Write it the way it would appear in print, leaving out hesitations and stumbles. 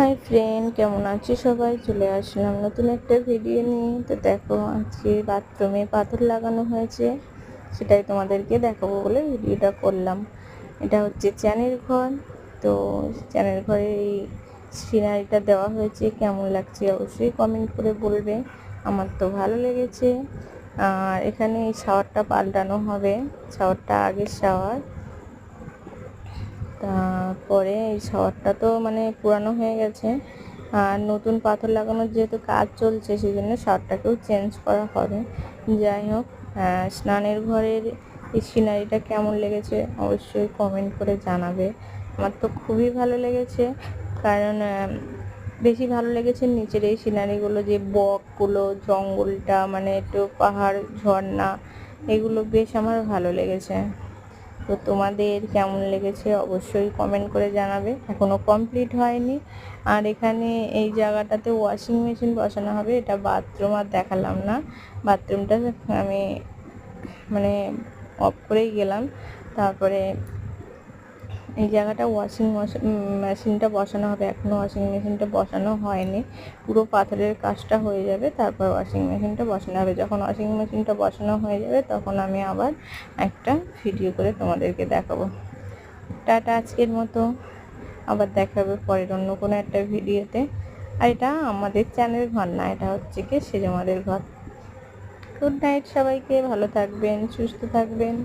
Hi friend, কেমন আছি সবাই? চলে আসলাম নতুন একটা ভিডিও নিয়ে। তো দেখো, আজকে বাথরুমে পাথর লাগানো হয়েছে, সেটাই তোমাদেরকে দেখাবো বলে ভিডিওটা করলাম। এটা হচ্ছে চ্যানের ঘর। তো চ্যানের ঘরে এই সিনারিটা দেওয়া হয়েছে, কেমন লাগছে অবশ্যই কমেন্ট করে বলবে। আমার তো ভালো লেগেছে। আর এখানে এই শাওয়ারটা পাল্টানো হবে, শাওয়ারটা আগের শাওয়ার। তারপরে এই শাওয়ারটা তো মানে পুরানো হয়ে গেছে, আর নতুন পাথর লাগানোর যেহেতু কাজ চলছে, সেই জন্য শাওয়ারটাকেও চেঞ্জ করা হবে। যাই হোক, স্নানের ঘরের এই সিনারিটা কেমন লেগেছে অবশ্যই কমেন্ট করে জানাবে। আমার তো খুবই ভালো লেগেছে, কারণ বেশি ভালো লেগেছে নিচের এই সিনারিগুলো, যে বকগুলো, জঙ্গলটা, মানে একটু পাহাড়, ঝর্ণা, এগুলো বেশ আমার ভালো লেগেছে। তো তোমাদের কেমন লেগেছে অবশ্যই কমেন্ট করে জানাবে। এখনও কমপ্লিট হয়নি। আর এখানে এই জায়গাটাতে ওয়াশিং মেশিন বসানো হবে। এটা বাথরুম, আর দেখালাম না। বাথরুমটা আমি মানে অফ করেই গেলাম। তারপরে এই জায়গাটা ওয়াশিং মেশিনটা বসানো হবে। এখনও ওয়াশিং মেশিনটা বসানো হয়নি, পুরো পাথরের কাজটা হয়ে যাবে, তারপর ওয়াশিং মেশিনটা বসানো হবে। যখন ওয়াশিং মেশিনটা বসানো হয়ে যাবে তখন আমি আবার একটা ভিডিও করে তোমাদেরকে দেখাবো। টাটা আজকের মতো, আবার দেখা হবে পরের অন্য কোনো একটা ভিডিওতে। আর এটা আমাদের চ্যানেল ঘর না, এটা হচ্ছে কি সেজমাদের ঘর। গুড নাইট সবাইকে, ভালো থাকবেন, সুস্থ থাকবেন।